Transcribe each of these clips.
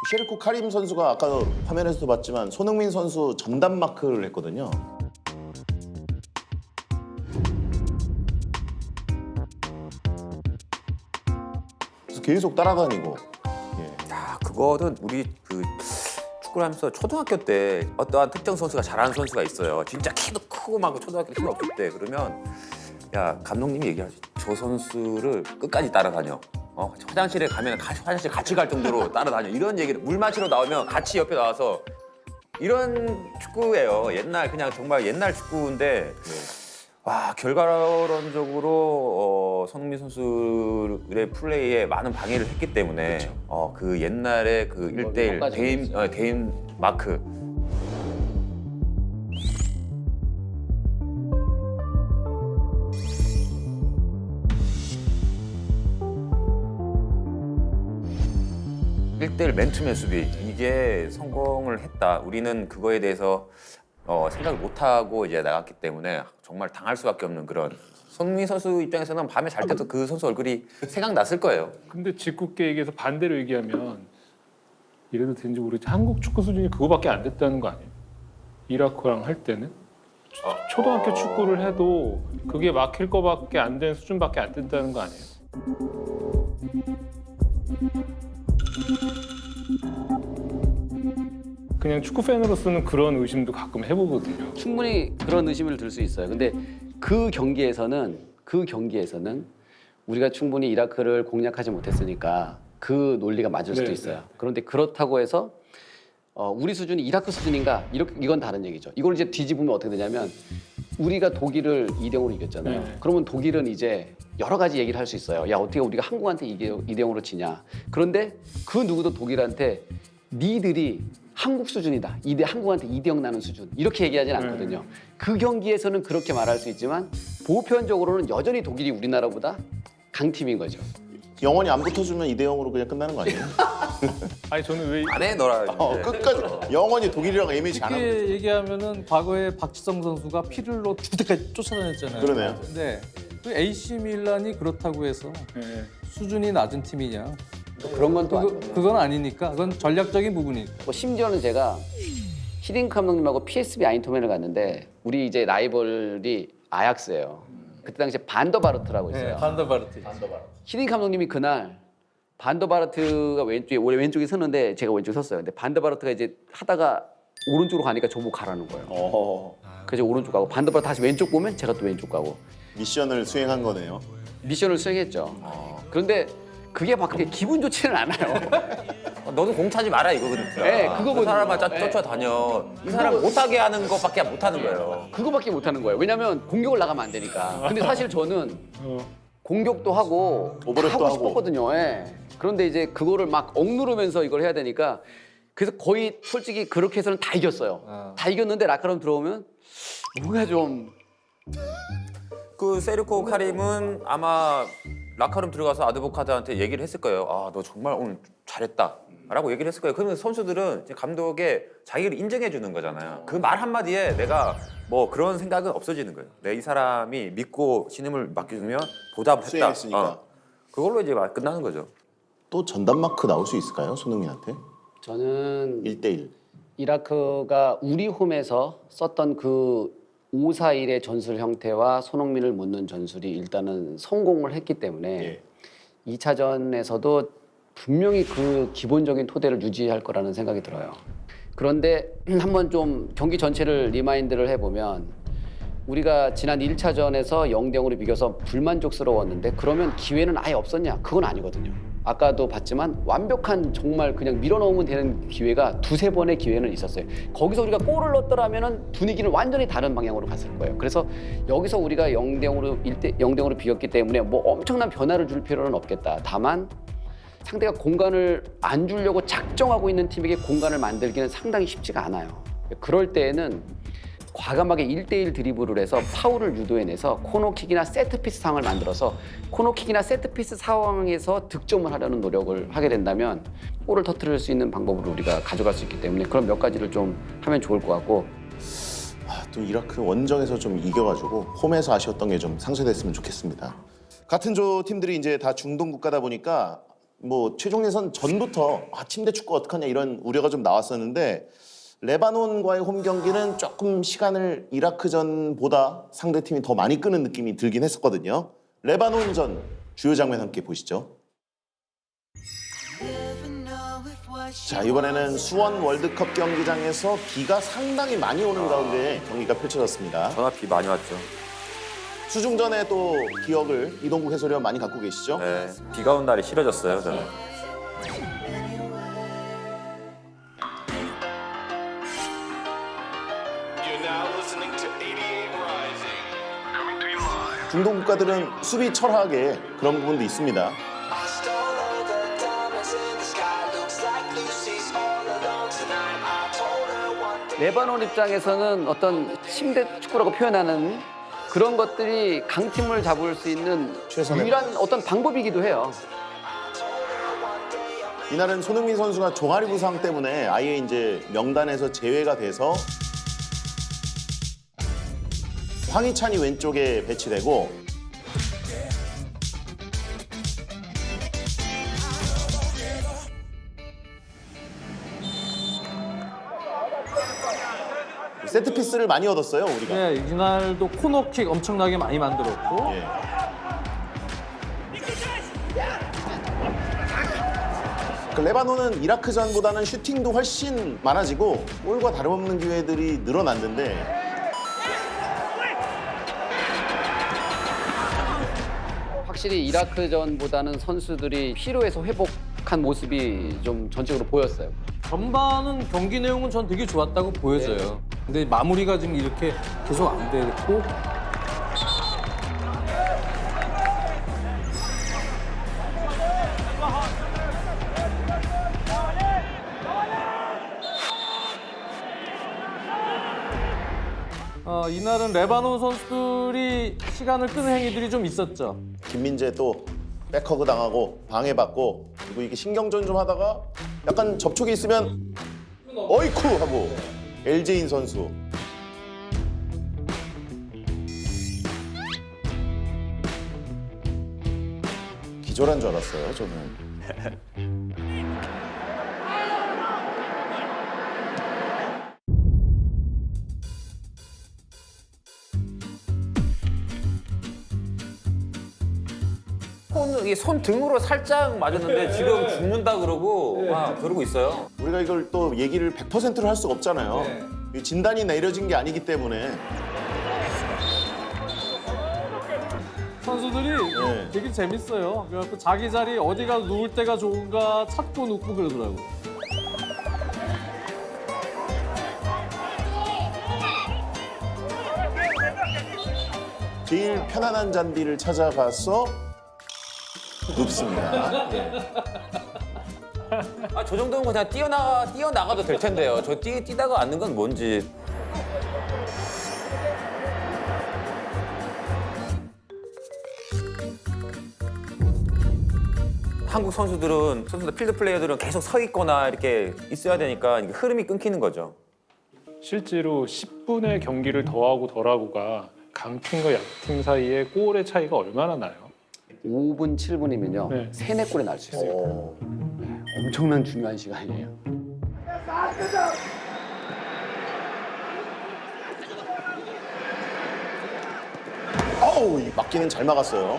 셰리코 카림 선수가 아까 화면에서도 봤지만 손흥민 선수 전담 마크를 했거든요. 그래서 계속 따라다니고. 예. 야, 그거는 우리 그 축구를 하면서 초등학교 때 어떠한 특정 선수가 잘하는 선수가 있어요. 진짜 키도 크고 막 초등학교 때 힘 없을 때 그러면 야 감독님이 얘기하지. 저 선수를 끝까지 따라다녀. 화장실에 가면 화장실 같이 갈 정도로 따라다녀. 이런 얘기를 물 마시러 나오면 같이 옆에 나와서 이런 축구예요. 옛날 그냥 정말 옛날 축구인데 와 결과론적으로 손흥민 선수의 플레이에 많은 방해를 했기 때문에 그 옛날에 그 1대1 개인 마크 1대1 맨투맨 수비 이게 성공을 했다. 우리는 그거에 대해서 생각을 못하고 이제 나갔기 때문에 정말 당할 수밖에 없는 그런 손흥민 선수 입장에서는 밤에 잘 때도 그 선수 얼굴이 생각났을 거예요. 근데 직구계 얘기해서 반대로 얘기하면 이래도 되는지 모르겠지 한국 축구 수준이 그거밖에 안 됐다는 거 아니에요? 이라크랑 할 때는 초등학교 축구를 해도 그게 막힐 거밖에 안 된 수준밖에 안 된다는 거 아니에요? 그냥 축구 팬으로서는 그런 의심도 가끔 해보거든요. 충분히 그런 의심을 들 수 있어요. 근데 그 경기에서는 우리가 충분히 이라크를 공략하지 못했으니까 그 논리가 맞을 수도 네, 있어요. 네. 그런데 그렇다고 해서 우리 수준이 이라크 수준인가? 이건 다른 얘기죠. 이걸 이제 뒤집으면 어떻게 되냐면 우리가 독일을 2대0으로 이겼잖아요. 네. 그러면 독일은 이제 여러 가지 얘기를 할 수 있어요. 야 어떻게 우리가 한국한테 2대0으로 지냐. 그런데 그 누구도 독일한테 니들이 한국 수준이다. 한국한테 2대0 나는 수준. 이렇게 얘기하진 않거든요. 그 경기에서는 그렇게 말할 수 있지만 보편적으로는 여전히 독일이 우리나라보다 강팀인 거죠. 영원히 안 붙어주면 2대0으로 그냥 끝나는 거 아니에요? 아니 저는 왜 안 해 너라. 이제. 끝까지 영원히 독일이랑 이미지 안 하면 쉽게 얘기하면은 과거에 박지성 선수가 피를로 죽을 때까지 쫓아다녔잖아요. 그러네요. 근데 그 AC 밀란이 그렇다고 해서 네. 수준이 낮은 팀이냐? 그런 건 또 그건 아니니까. 그건 전략적인 부분이. 뭐 심지어는 제가 히딩크 감독님하고 PSV 아인토멘을 갔는데 우리 이제 라이벌이 아약스예요. 그때 당시에 반더바르트라고 있어요. 네, 반더바르트. 히딩크 감독님이 그날 반더바르트가 왼쪽에 섰는데 제가 왼쪽에 섰어요. 근데 반더바르트가 이제 하다가 오른쪽으로 가니까 저보고 가라는 거예요. 그래서 오른쪽 가고 반더바르트 다시 왼쪽 보면 제가 또 왼쪽 가고 미션을 수행한 거네요. 미션을 수행했죠. 그런데 그게 막 그렇게 기분 좋지는 않아요. 너도 공 차지 마라 이거거든. 네, 그거거든요. 그 사람만 네. 쫓아다녀. 이 사람 못하게 하는 것밖에 못 하는 거예요. 그거밖에 못 하는 거예요. 왜냐면 공격을 나가면 안 되니까. 근데 사실 저는 공격도 하고 오버랩도 하고 하고. 싶었거든요. 예. 그런데 이제 그거를 막 억누르면서 이걸 해야 되니까 그래서 거의 솔직히 그렇게 해서는 다 이겼어요. 다 이겼는데 라카롬 들어오면 뭔가 좀 그 세르코 카림은 아마 라카룸 들어가서 아드보카드한테 얘기를 했을 거예요. 아, 너 정말 오늘 잘했다. 라고 얘기를 했을 거예요. 그러면 선수들은 이제 감독의 자기를 인정해 주는 거잖아요. 그 말 한마디에 내가 뭐 그런 생각은 없어지는 거예요. 내 이 사람이 믿고 신임을 맡겨주면 보답했다. 수행했으니까. 그걸로 이제 끝나는 거죠. 또 전담 마크 나올 수 있을까요? 손흥민한테? 저는 1대1. 이라크가 우리 홈에서 썼던 그 5-4-1의 전술 형태와 손흥민을 묻는 전술이 일단은 성공을 했기 때문에 예. 2차전에서도 분명히 그 기본적인 토대를 유지할 거라는 생각이 들어요. 그런데 한번 좀 경기 전체를 리마인드를 해보면 우리가 지난 1차전에서 0대0으로 비겨서 불만족스러웠는데 그러면 기회는 아예 없었냐? 그건 아니거든요. 아까도 봤지만 완벽한 정말 그냥 밀어넣으면 되는 기회가 2-3번의 기회는 있었어요. 거기서 우리가 골을 넣었더라면 분위기는 완전히 다른 방향으로 갔을 거예요. 그래서 여기서 우리가 0대0으로 비겼기 때문에 뭐 엄청난 변화를 줄 필요는 없겠다. 다만 상대가 공간을 안 주려고 작정하고 있는 팀에게 공간을 만들기는 상당히 쉽지가 않아요. 그럴 때에는 과감하게 1대1 드리블을 해서 파울을 유도해내서 코너킥이나 세트피스 상황을 만들어서 코너킥이나 세트피스 상황에서 득점을 하려는 노력을 하게 된다면 골을 터뜨릴 수 있는 방법을 우리가 가져갈 수 있기 때문에 그런 몇 가지를 좀 하면 좋을 것 같고 또 이라크 원정에서 좀 이겨가지고 홈에서 아쉬웠던 게 좀 상쇄됐으면 좋겠습니다. 같은 조 팀들이 이제 다 중동 국가다 보니까 뭐 최종 예선 전부터 침대 축구 어떡하냐 이런 우려가 좀 나왔었는데 레바논과의 홈 경기는 조금 시간을 이라크전보다 상대팀이 더 많이 끄는 느낌이 들긴 했었거든요. 레바논전 주요 장면 함께 보시죠. 자, 이번에는 수원 월드컵 경기장에서 비가 상당히 많이 오는 가운데 경기가 펼쳐졌습니다. 전화 비 많이 왔죠. 수중전의 또 기억을 이동국 해설위원 많이 갖고 계시죠? 네, 비가 온 날이 싫어졌어요, 저는. 중동 국가들은 수비 철학에 그런 부분도 있습니다. 레바논 입장에서는 어떤 침대 축구라고 표현하는 그런 것들이 강팀을 잡을 수 있는 최선의 유일한 어떤 방법이기도 해요. 이날은 손흥민 선수가 종아리 부상 때문에 아예 이제 명단에서 제외가 돼서 황희찬이 왼쪽에 배치되고 세트피스를 많이 얻었어요, 우리가. 네, 이날도 코너킥 엄청나게 많이 만들었고 예. 그 레바논은 이라크전보다는 슈팅도 훨씬 많아지고 골과 다름없는 기회들이 늘어났는데 확실히 이라크전보다는 선수들이 피로에서 회복한 모습이 좀 전적으로 보였어요. 전반은 경기 내용은 전 되게 좋았다고 보여져요. 근데 마무리가 지금 이렇게 계속 안 됐고 이날은 레바논 선수들이 시간을 끄는 행위들이 좀 있었죠. 김민재 또 백허그 당하고 방해받고 그리고 이게 신경전 좀 하다가 약간 접촉이 있으면 어이쿠 하고 LJ인 선수 기절한 줄 알았어요 저는. 손 등으로 살짝 맞았는데 지금 죽는다 그러고 막 그러고 있어요. 우리가 이걸 또 얘기를 100%로 할 수가 없잖아요. 이 진단이 내려진 게 아니기 때문에 선수들이 네. 되게 재밌어요. 그래갖고 자기 자리 어디가 누울 때가 좋은가 찾고 눕고 그러더라고. 제일 편안한 잔디를 찾아가서 눕습니다. 저 정도면 그냥 뛰어나가도 될 텐데요. 저 뛰다가 앉는 건 뭔지. 한국 선수들, 필드 플레이어들은 계속 서 있거나 이렇게 있어야 되니까 이게 흐름이 끊기는 거죠. 실제로 10분의 경기를 더하고 덜하고가 강팀과 약팀 사이에 골의 차이가 얼마나 나요? 5분, 7분이면요. 네. 3, 4골이 날 수 있어요. 엄청난 중요한 시간이에요. 어우, 이 막기는 잘 막았어요.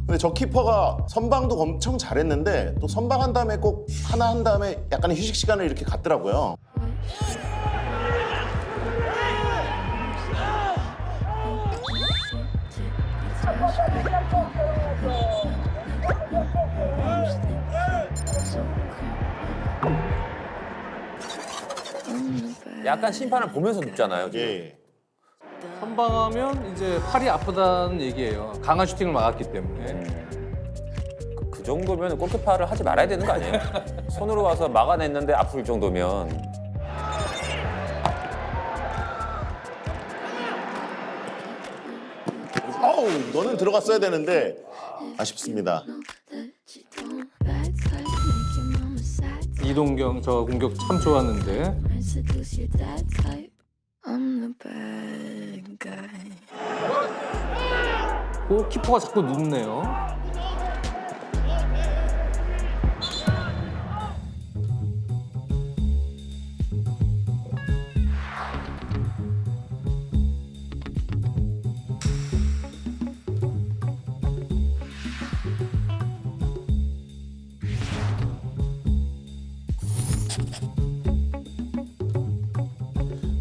근데 저 키퍼가 선방도 엄청 잘했는데 또 선방한 다음에 꼭 하나 한 다음에 약간의 휴식 시간을 이렇게 갖더라고요. 약간 심판을 보면서 눕잖아요. 지금. 예. 선방하면 이제 팔이 아프다는 얘기예요. 강한 슈팅을 막았기 때문에. 그 정도면 골키퍼를 하지 말아야 되는 거 아니에요? 손으로 와서 막아냈는데 아플 정도면. 어우, 이거는 들어갔어야 되는데 아쉽습니다. 이동경 저 공격 참 좋았는데. seduce your that type. I'm 오, 키퍼가 자꾸 눕네요.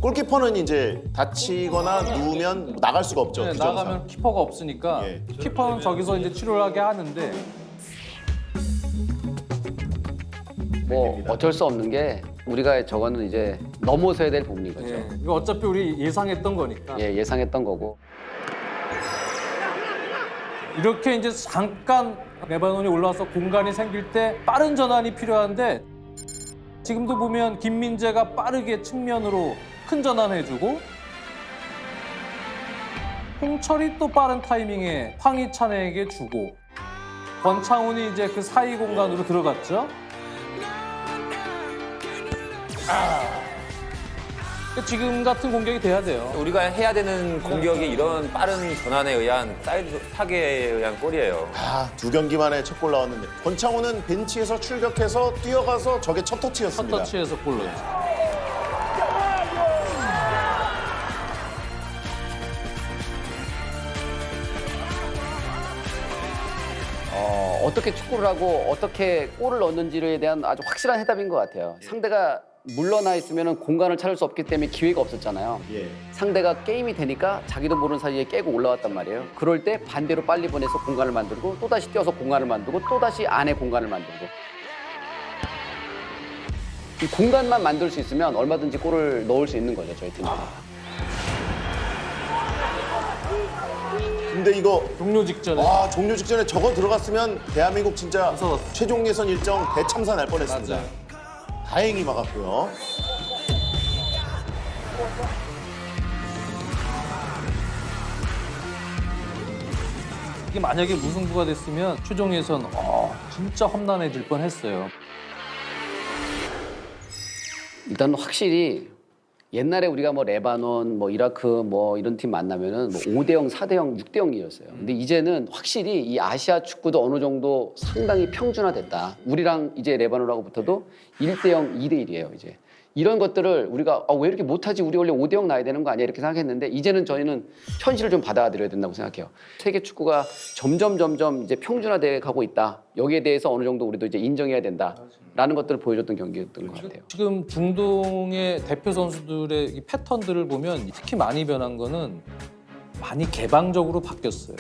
골키퍼는 이제 다치거나 누우면 나갈 수가 없죠. 네, 규정상. 나가면 키퍼가 없으니까 예. 키퍼는 저기서 이제 치료를 하게 하는데 뭐 어쩔 수 없는 게 우리가 저거는 이제 넘어서야 될 부분인 거죠. 예, 이거 어차피 우리 예상했던 거니까 예, 예상했던 거고. 이렇게 이제 잠깐 레바논이 올라와서 공간이 생길 때 빠른 전환이 필요한데 지금도 보면 김민재가 빠르게 측면으로 큰 전환해주고 홍철이 또 빠른 타이밍에 황희찬에게 주고 권창훈이 이제 그 사이 공간으로 들어갔죠. 지금 같은 공격이 돼야 돼요. 우리가 해야 되는 공격이 이런 빠른 전환에 의한 사이드 타격에 의한 골이에요. 아, 2경기 만에 첫 골 나왔는데 권창훈은 벤치에서 출격해서 뛰어가서 저게 첫 첫 터치였습니다. 터치에서 골 넣었죠. 어떻게 축구를 하고 어떻게 골을 넣는지에 대한 아주 확실한 해답인 것 같아요. 상대가 물러나 있으면 공간을 찾을 수 없기 때문에 기회가 없었잖아요. 예. 상대가 게임이 되니까 자기도 모르는 사이에 깨고 올라왔단 말이에요. 그럴 때 반대로 빨리 보내서 공간을 만들고 또다시 뛰어서 공간을 만들고 또다시 안에 공간을 만들고 이 공간만 만들 수 있으면 얼마든지 골을 넣을 수 있는 거죠, 저희 팀은. 근데 이거 종료 직전에 와, 종료 직전에 저거 들어갔으면 대한민국 진짜 무서웠어. 최종 예선 일정 대참사 날 뻔했습니다. 맞아요. 다행히 막았고요. 이게 만약에 무승부가 됐으면 최종 예선 진짜 험난해질 뻔했어요. 일단 확실히 옛날에 우리가 뭐 레바논, 뭐 이라크 뭐 이런 팀 만나면은 뭐 5대0, 4대0, 6대0이었어요. 근데 이제는 확실히 이 아시아 축구도 어느 정도 상당히 평준화됐다. 우리랑 이제 레바논하고 붙어도 1대0, 2대1이에요, 이제. 이런 것들을 우리가 왜 이렇게 못하지? 우리 원래 5대0 나야 되는 거 아니야? 이렇게 생각했는데 이제는 저희는 현실을 좀 받아들여야 된다고 생각해요. 세계 축구가 점점 이제 평준화돼 가고 있다. 여기에 대해서 어느 정도 우리도 이제 인정해야 된다라는 것들을 보여줬던 경기였던 것 같아요. 지금 중동의 대표 선수들의 이 패턴들을 보면 특히 많이 변한 거는 많이 개방적으로 바뀌었어요.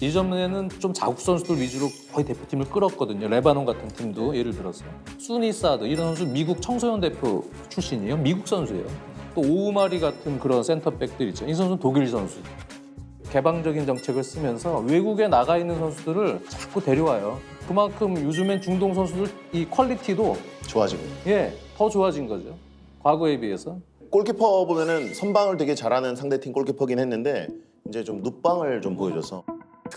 이전에는 좀 자국 선수들 위주로 거의 대표팀을 끌었거든요. 레바논 같은 팀도 예를 들어서 수니 사드 이런 선수 미국 청소년 대표 출신이에요. 미국 선수예요. 또 오우마리 같은 그런 센터백들 있죠. 이 선수는 독일 선수. 개방적인 정책을 쓰면서 외국에 나가 있는 선수들을 자꾸 데려와요. 그만큼 요즘엔 중동 선수들 이 퀄리티도 좋아지고. 더 좋아진 거죠. 과거에 비해서. 골키퍼 보면은 선방을 되게 잘하는 상대팀 골키퍼긴 했는데 이제 좀 눕방을 좀 보여줘서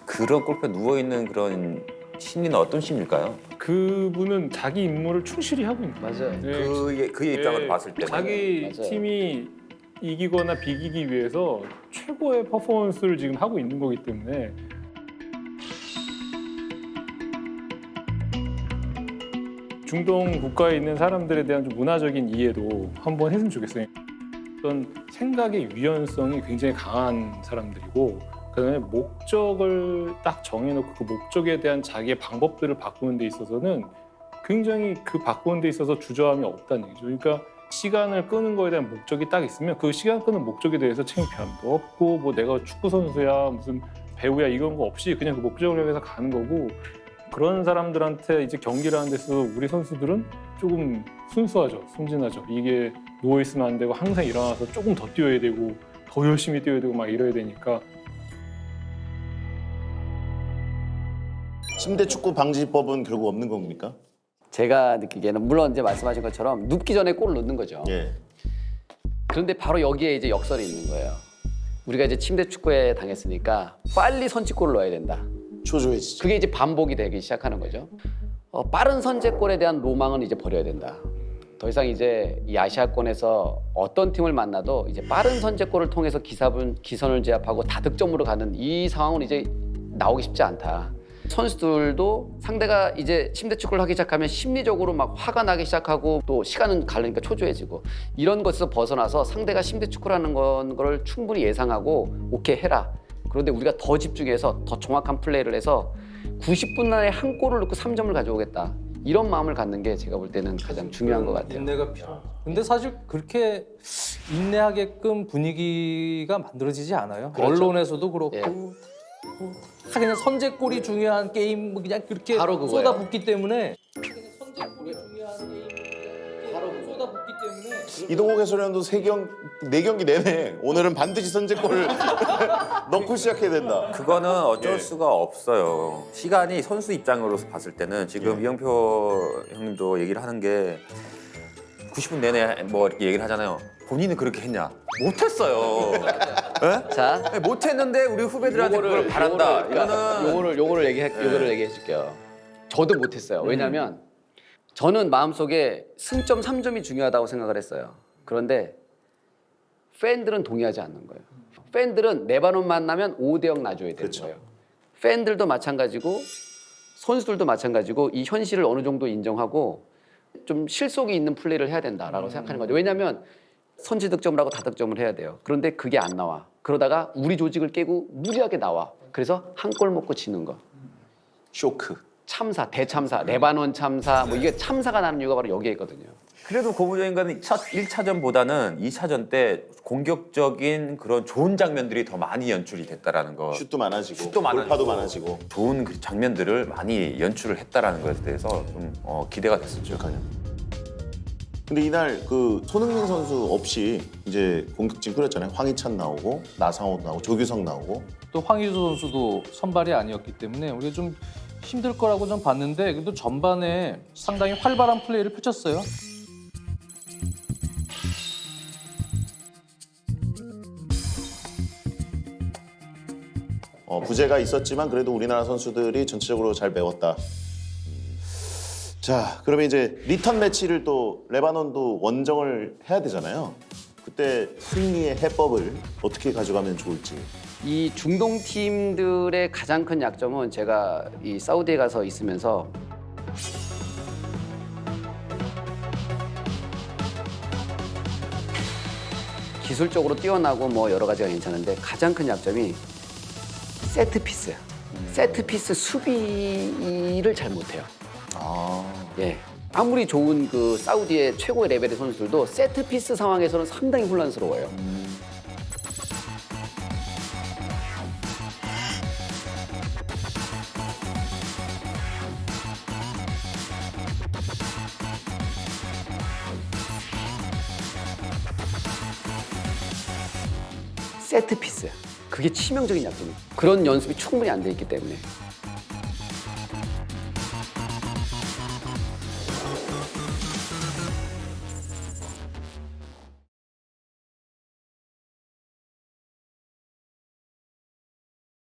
그런 골프 누워 있는 그런 심리는 어떤 심리일까요? 그분은 자기 임무를 충실히 하고 있는 거예요. 맞아요. 네, 그의 입장으로 네, 봤을 때 자기 맞아요. 팀이 이기거나 비기기 위해서 최고의 퍼포먼스를 지금 하고 있는 거기 때문에 중동 국가에 있는 사람들에 대한 좀 문화적인 이해도 한번 했으면 좋겠어요. 어떤 생각의 유연성이 굉장히 강한 사람들이고 그다음에 목적을 딱 정해놓고 그 목적에 대한 자기의 방법들을 바꾸는 데 있어서는 굉장히 그 바꾸는 데 있어서 주저함이 없다는 얘기죠. 그러니까 시간을 끄는 거에 대한 목적이 딱 있으면 그 시간 끄는 목적에 대해서 창피함도 없고 뭐 내가 축구 선수야 무슨 배우야 이런 거 없이 그냥 그 목적을 향해서 가는 거고 그런 사람들한테 이제 경기를 하는 데서 우리 선수들은 조금 순수하죠, 순진하죠. 이게 누워 있으면 안 되고 항상 일어나서 조금 더 뛰어야 되고 더 열심히 뛰어야 되고 막 이래야 되니까. 침대 축구 방지법은 결국 없는 겁니까? 제가 느끼기에는 물론 이제 말씀하신 것처럼 눕기 전에 골을 넣는 거죠. 예. 그런데 바로 여기에 이제 역설이 있는 거예요. 우리가 이제 침대 축구에 당했으니까 빨리 선취골을 넣어야 된다. 초조해지죠. 그게 이제 반복이 되기 시작하는 거죠. 빠른 선제골에 대한 로망은 이제 버려야 된다. 더 이상 이제 이 아시아권에서 어떤 팀을 만나도 이제 빠른 선제골을 통해서 기선을 제압하고 다득점으로 가는 이 상황은 이제 나오기 쉽지 않다. 선수들도 상대가 이제 침대 축구를 하기 시작하면 심리적으로 막 화가 나기 시작하고 또 시간은 가려니까 초조해지고 이런 것에서 벗어나서 상대가 침대 축구라는 거를 충분히 예상하고 오케이 해라. 그런데 우리가 더 집중해서 더 정확한 플레이를 해서 90분 안에 한 골을 넣고 3점을 가져오겠다. 이런 마음을 갖는 게 제가 볼 때는 가장 중요한 것 같아요. 인내가 필요. 근데 사실 그렇게 인내하게끔 분위기가 만들어지지 않아요. 그렇죠. 언론에서도 그렇고 예. 다 그냥 선제골이 중요한 게임 뭐 그냥 그렇게 바로 그거예요. 쏟아붓기 때문에 선제골이 중요한 게임 바로 쏟아붓기 때문에 이동욱 해설위원도 4경기 내내 오늘은 반드시 선제골을 넣고 시작해야 된다. 그거는 어쩔 예. 수가 없어요. 시간이 선수 입장으로서 봤을 때는 지금 예. 이영표 형님도 얘기를 하는 게 90분 내내 뭐 이렇게 얘기를 하잖아요. 본인은 그렇게 했냐? 못했어요. 자, 예? 못했는데 우리 후배들한테 그걸 바란다. 이거는 요거를 얘기해 줄게요. 저도 못했어요. 왜냐하면 저는 마음속에 승점 3점이 중요하다고 생각을 했어요. 그런데 팬들은 동의하지 않는 거예요. 팬들은 레바논 만나면 5대0 놔줘야 되는 그렇죠. 거예요. 팬들도 마찬가지고 선수들도 마찬가지고 이 현실을 어느 정도 인정하고 좀 실속이 있는 플레이를 해야 된다라고 생각하는 거죠. 왜냐하면 선취 득점을 하고 다득점을 해야 돼요. 그런데 그게 안 나와. 그러다가 우리 조직을 깨고 무리하게 나와. 그래서 한 골 먹고 지는 거. 쇼크. 참사, 대참사, 레바논 참사, 뭐 이게 참사가 나는 이유가 바로 여기에 있거든요. 그래도 고무장인과는 1차전보다는 2차전 때 공격적인 그런 좋은 장면들이 더 많이 연출이 됐다라는 거. 슛도 많아지고, 슛도 많아지고. 돌파도 많아지고. 좋은 그 장면들을 많이 연출을 했다라는 것에 대해서 좀 기대가 됐었죠. 근데 이날 그 손흥민 선수 없이 이제 공격진 꾸렸잖아요. 황희찬 나오고 나상호 나오고 조규성 나오고. 또 황희조 선수도 선발이 아니었기 때문에 우리가 좀 힘들 거라고 좀 봤는데 그래도 전반에 상당히 활발한 플레이를 펼쳤어요. 부재가 있었지만 그래도 우리나라 선수들이 전체적으로 잘 메웠다. 자, 그러면 이제 리턴 매치를 또 레바논도 원정을 해야 되잖아요. 그때 승리의 해법을 어떻게 가져가면 좋을지. 이 중동 팀들의 가장 큰 약점은 제가 이 사우디에 가서 있으면서 기술적으로 뛰어나고 뭐 여러 가지가 괜찮은데 가장 큰 약점이 세트 피스야. 세트 피스 수비를 잘 못해요. 예. 아무리 좋은 그 사우디의 최고의 레벨의 선수들도 세트 피스 상황에서는 상당히 혼란스러워요. 세트 피스. 그게 치명적인 약점이에요. 그런 연습이 충분히 안 돼 있기 때문에.